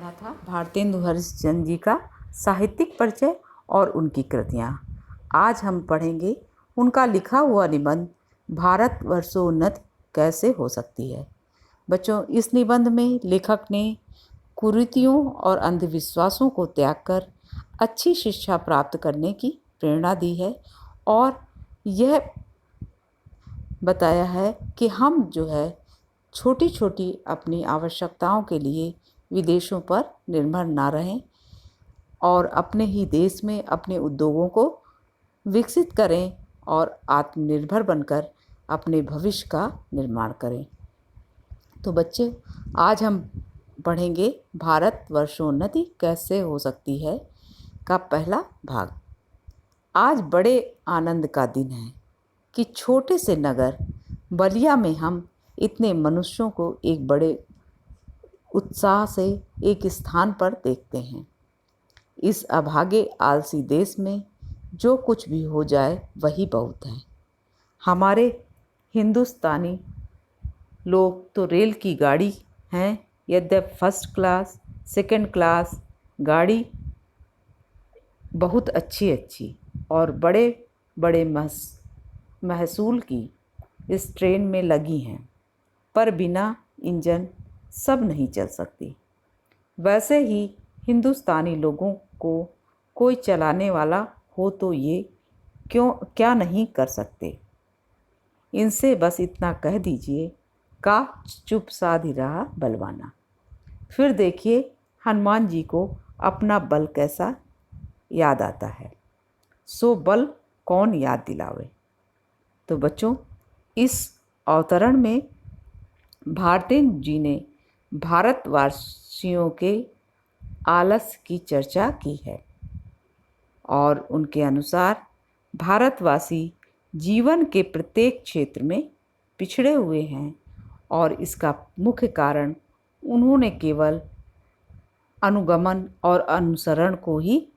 पढ़ा था भारतेंदु हरिश्चंद्र जी का साहित्यिक परिचय और उनकी कृतियाँ। आज हम पढ़ेंगे उनका लिखा हुआ निबंध भारत वर्षोन्नति कैसे हो सकती है। बच्चों, इस निबंध में लेखक ने कुरीतियों और अंधविश्वासों को त्याग कर अच्छी शिक्षा प्राप्त करने की प्रेरणा दी है और यह बताया है कि हम जो है छोटी छोटी अपनी आवश्यकताओं के लिए विदेशों पर निर्भर ना रहें और अपने ही देश में अपने उद्योगों को विकसित करें और आत्मनिर्भर बनकर अपने भविष्य का निर्माण करें। तो बच्चे, आज हम पढ़ेंगे भारत वर्षोन्नति कैसे हो सकती है का पहला भाग। आज बड़े आनंद का दिन है कि छोटे से नगर बलिया में हम इतने मनुष्यों को एक बड़े उत्साह से एक स्थान पर देखते हैं। इस अभागे आलसी देश में जो कुछ भी हो जाए वही बहुत है। हमारे हिंदुस्तानी लोग तो रेल की गाड़ी हैं, यद्यपि फर्स्ट क्लास सेकंड क्लास गाड़ी बहुत अच्छी अच्छी और बड़े बड़े महसूल की इस ट्रेन में लगी हैं, पर बिना इंजन सब नहीं चल सकती। वैसे ही हिंदुस्तानी लोगों को कोई चलाने वाला हो तो ये क्या नहीं कर सकते। इनसे बस इतना कह दीजिए, का चुप साध ही रहा बलवाना। फिर देखिए हनुमान जी को अपना बल कैसा याद आता है, सो बल कौन याद दिलावे। तो बच्चों, इस अवतरण में भारतेंदु जी ने भारतवासियों के आलस्य की चर्चा की है और उनके अनुसार भारतवासी जीवन के प्रत्येक क्षेत्र में पिछड़े हुए हैं और इसका मुख्य कारण उन्होंने केवल अनुगमन और अनुसरण को ही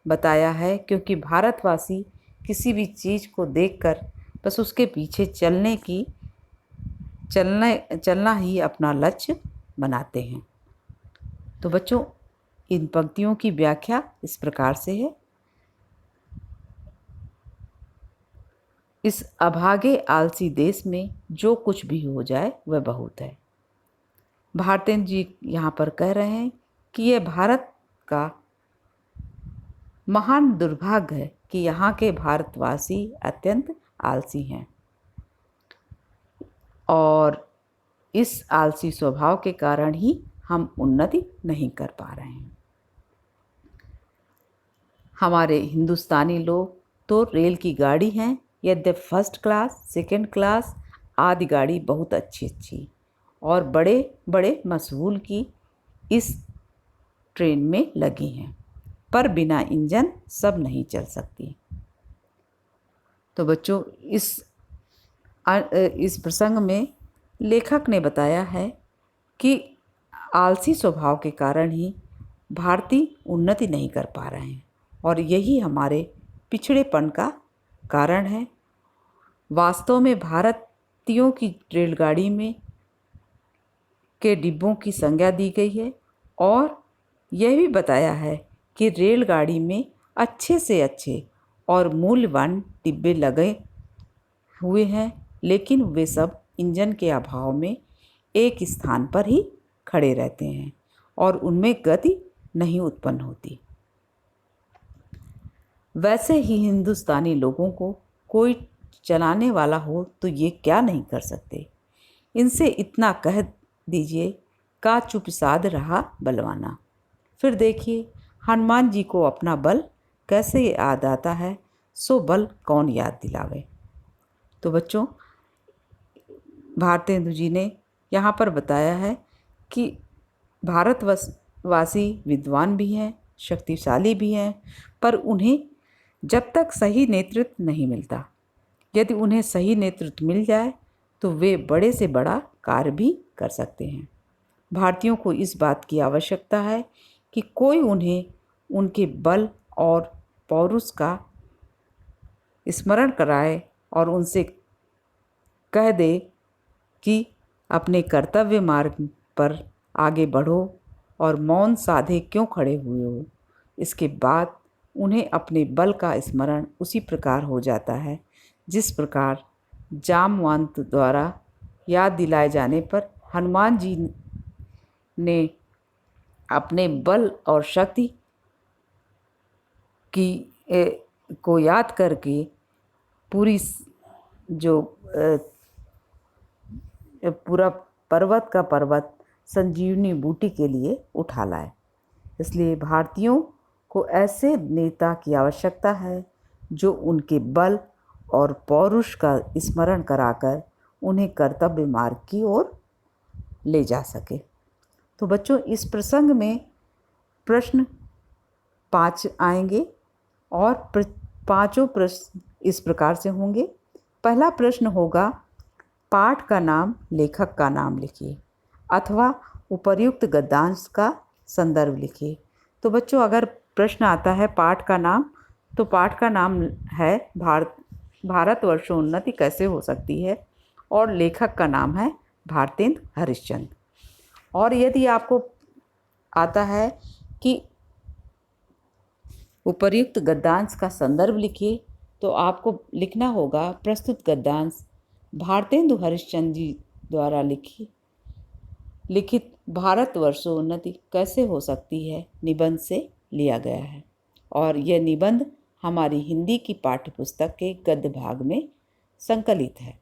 बताया है, क्योंकि भारतवासी किसी भी चीज़ को देखकर बस उसके पीछे चलना ही अपना लक्ष्य बनाते हैं। तो बच्चों, इन पंक्तियों की व्याख्या इस प्रकार से है। इस अभागे आलसी देश में जो कुछ भी हो जाए वह बहुत है। भारतेंदु जी यहाँ पर कह रहे हैं कि यह भारत का महान दुर्भाग्य है कि यहाँ के भारतवासी अत्यंत आलसी हैं और इस आलसी स्वभाव के कारण ही हम उन्नति नहीं कर पा रहे हैं। हमारे हिंदुस्तानी लोग तो रेल की गाड़ी हैं, यद्यपि फर्स्ट क्लास सेकंड क्लास आदि गाड़ी बहुत अच्छी अच्छी और बड़े बड़े मशहूर की इस ट्रेन में लगी हैं, पर बिना इंजन सब नहीं चल सकती। तो बच्चों, इस प्रसंग में लेखक ने बताया है कि आलसी स्वभाव के कारण ही भारतीय उन्नति नहीं कर पा रहे हैं और यही हमारे पिछड़ेपन का कारण है। वास्तव में भारतीयों की रेलगाड़ी में के डिब्बों की संज्ञा दी गई है और यह भी बताया है कि रेलगाड़ी में अच्छे से अच्छे और मूल्यवान डिब्बे लगे हुए हैं, लेकिन वे सब इंजन के अभाव में एक स्थान पर ही खड़े रहते हैं और उनमें गति नहीं उत्पन्न होती। वैसे ही हिंदुस्तानी लोगों को कोई चलाने वाला हो तो ये क्या नहीं कर सकते। इनसे इतना कह दीजिए, का चुप साध रहा बलवाना। फिर देखिए हनुमान जी को अपना बल कैसे याद आता है, सो बल कौन याद दिलावे। तो बच्चों, भारतेंदु जी ने यहाँ पर बताया है कि भारतवासी विद्वान भी हैं, शक्तिशाली भी हैं, पर उन्हें जब तक सही नेतृत्व नहीं मिलता, यदि उन्हें सही नेतृत्व मिल जाए तो वे बड़े से बड़ा कार्य भी कर सकते हैं। भारतीयों को इस बात की आवश्यकता है कि कोई उन्हें उनके बल और पौरुष का स्मरण कराए और उनसे कह दे कि अपने कर्तव्य मार्ग पर आगे बढ़ो और मौन साधे क्यों खड़े हुए हो। इसके बाद उन्हें अपने बल का स्मरण उसी प्रकार हो जाता है जिस प्रकार जामवंत द्वारा याद दिलाए जाने पर हनुमान जी ने अपने बल और शक्ति की को याद करके पूरी जो पूरा पर्वत का पर्वत संजीवनी बूटी के लिए उठा लाए। इसलिए भारतीयों को ऐसे नेता की आवश्यकता है जो उनके बल और पौरुष का स्मरण कराकर उन्हें कर्तव्य मार्ग की ओर ले जा सके। तो बच्चों, इस प्रसंग में प्रश्न 5 आएंगे और पांचों प्रश्न इस प्रकार से होंगे। पहला प्रश्न होगा, पाठ का नाम, लेखक का नाम लिखिए अथवा उपर्युक्त गद्यांश का संदर्भ लिखिए। तो बच्चों, अगर प्रश्न आता है पाठ का नाम, तो पाठ का नाम है भारतवर्षोन्नति कैसे हो सकती है, और लेखक का नाम है भारतेंदु हरिश्चंद्र। और यदि आपको आता है कि उपर्युक्त गद्यांश का संदर्भ लिखिए, तो आपको लिखना होगा प्रस्तुत गद्यांश भारतेंदु हरिश्चंद्र जी द्वारा लिखित भारतवर्षोन्नति कैसे हो सकती है निबंध से लिया गया है। और यह निबंध हमारी हिंदी की पाठ्यपुस्तक के गद्य भाग में संकलित है।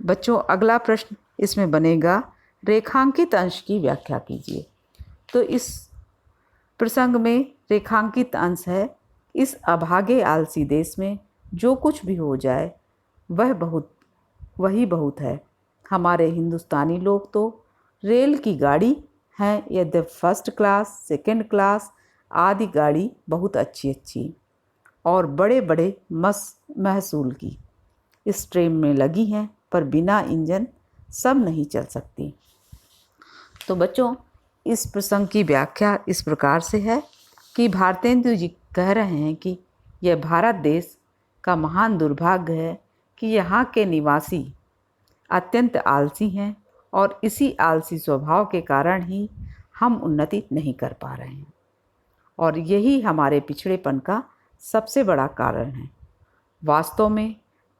बच्चों, अगला प्रश्न इसमें बनेगा, रेखांकित अंश की व्याख्या कीजिए। तो इस प्रसंग में रेखांकित अंश है, इस अभागे आलसी देश में जो कुछ भी हो जाए वही बहुत है। हमारे हिंदुस्तानी लोग तो रेल की गाड़ी हैं, यद्यपि फर्स्ट क्लास, सेकंड क्लास आदि गाड़ी बहुत अच्छी और बड़े बड़े महसूल की इस ट्रेन में लगी हैं, पर बिना इंजन सब नहीं चल सकती। तो बच्चों, इस प्रसंग की व्याख्या इस प्रकार से है कि भारतेंदु जी कह रहे हैं कि यह भारत देश का महान दुर्भाग्य है कि यहाँ के निवासी अत्यंत आलसी हैं और इसी आलसी स्वभाव के कारण ही हम उन्नति नहीं कर पा रहे हैं, और यही हमारे पिछड़ेपन का सबसे बड़ा कारण है। वास्तव में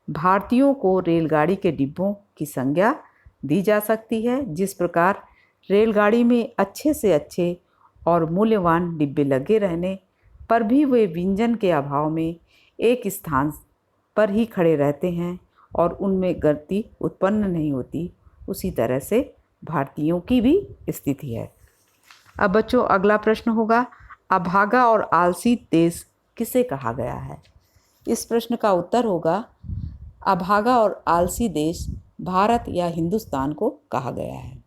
भारतीयों को रेलगाड़ी के डिब्बों की संज्ञा दी जा सकती है। जिस प्रकार रेलगाड़ी में अच्छे से अच्छे और मूल्यवान डिब्बे लगे रहने पर भी वे इंजन के अभाव में एक स्थान पर ही खड़े रहते हैं और उनमें गति उत्पन्न नहीं होती, उसी तरह से भारतीयों की भी स्थिति है। अब बच्चों, अगला प्रश्न होगा, अभागा और आलसी देश किसे कहा गया है। इस प्रश्न का उत्तर होगा, अभागा और आलसी देश भारत या हिंदुस्तान को कहा गया है।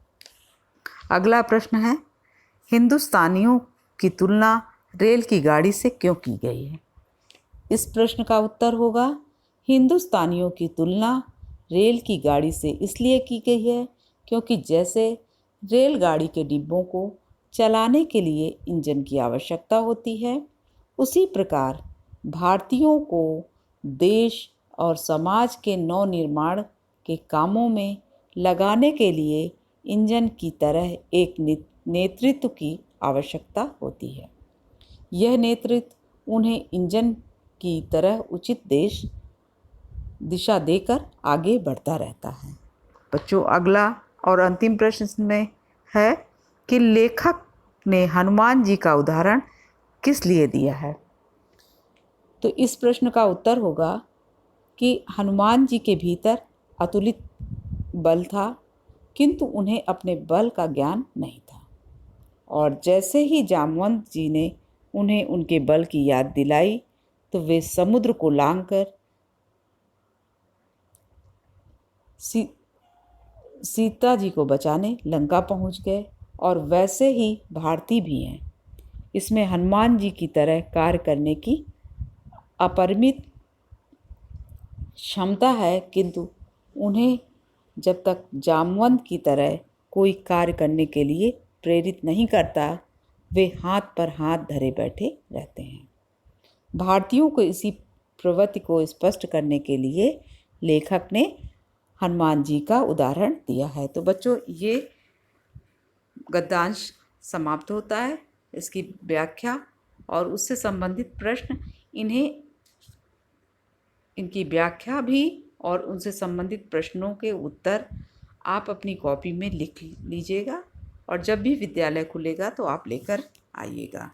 अगला प्रश्न है, हिंदुस्तानियों की तुलना रेल की गाड़ी से क्यों की गई है। इस प्रश्न का उत्तर होगा, हिंदुस्तानियों की तुलना रेल की गाड़ी से इसलिए की गई है क्योंकि जैसे रेलगाड़ी के डिब्बों को चलाने के लिए इंजन की आवश्यकता होती है, उसी प्रकार भारतीयों को देश और समाज के नवनिर्माण के कामों में लगाने के लिए इंजन की तरह एक नेतृत्व की आवश्यकता होती है। यह नेतृत्व उन्हें इंजन की तरह उचित दिशा देकर आगे बढ़ता रहता है। बच्चों, अगला और अंतिम प्रश्न में है कि लेखक ने हनुमान जी का उदाहरण किस लिए दिया है। तो इस प्रश्न का उत्तर होगा कि हनुमान जी के भीतर अतुलित बल था, किंतु उन्हें अपने बल का ज्ञान नहीं था, और जैसे ही जामवंत जी ने उन्हें उनके बल की याद दिलाई तो वे समुद्र को लांघकर सीता जी को बचाने लंका पहुंच गए, और वैसे ही भारती भी हैं। इसमें हनुमान जी की तरह कार्य करने की अपरिमित क्षमता है, किंतु उन्हें जब तक जामवंत की तरह कोई कार्य करने के लिए प्रेरित नहीं करता, वे हाथ पर हाथ धरे बैठे रहते हैं। भारतीयों को इसी प्रवृत्ति को स्पष्ट करने के लिए लेखक ने हनुमान जी का उदाहरण दिया है। तो बच्चों, ये गद्यांश समाप्त होता है। इसकी व्याख्या और उससे संबंधित प्रश्न, इनकी व्याख्या भी और उनसे संबंधित प्रश्नों के उत्तर आप अपनी कॉपी में लिख लीजिएगा और जब भी विद्यालय खुलेगा तो आप लेकर आइएगा।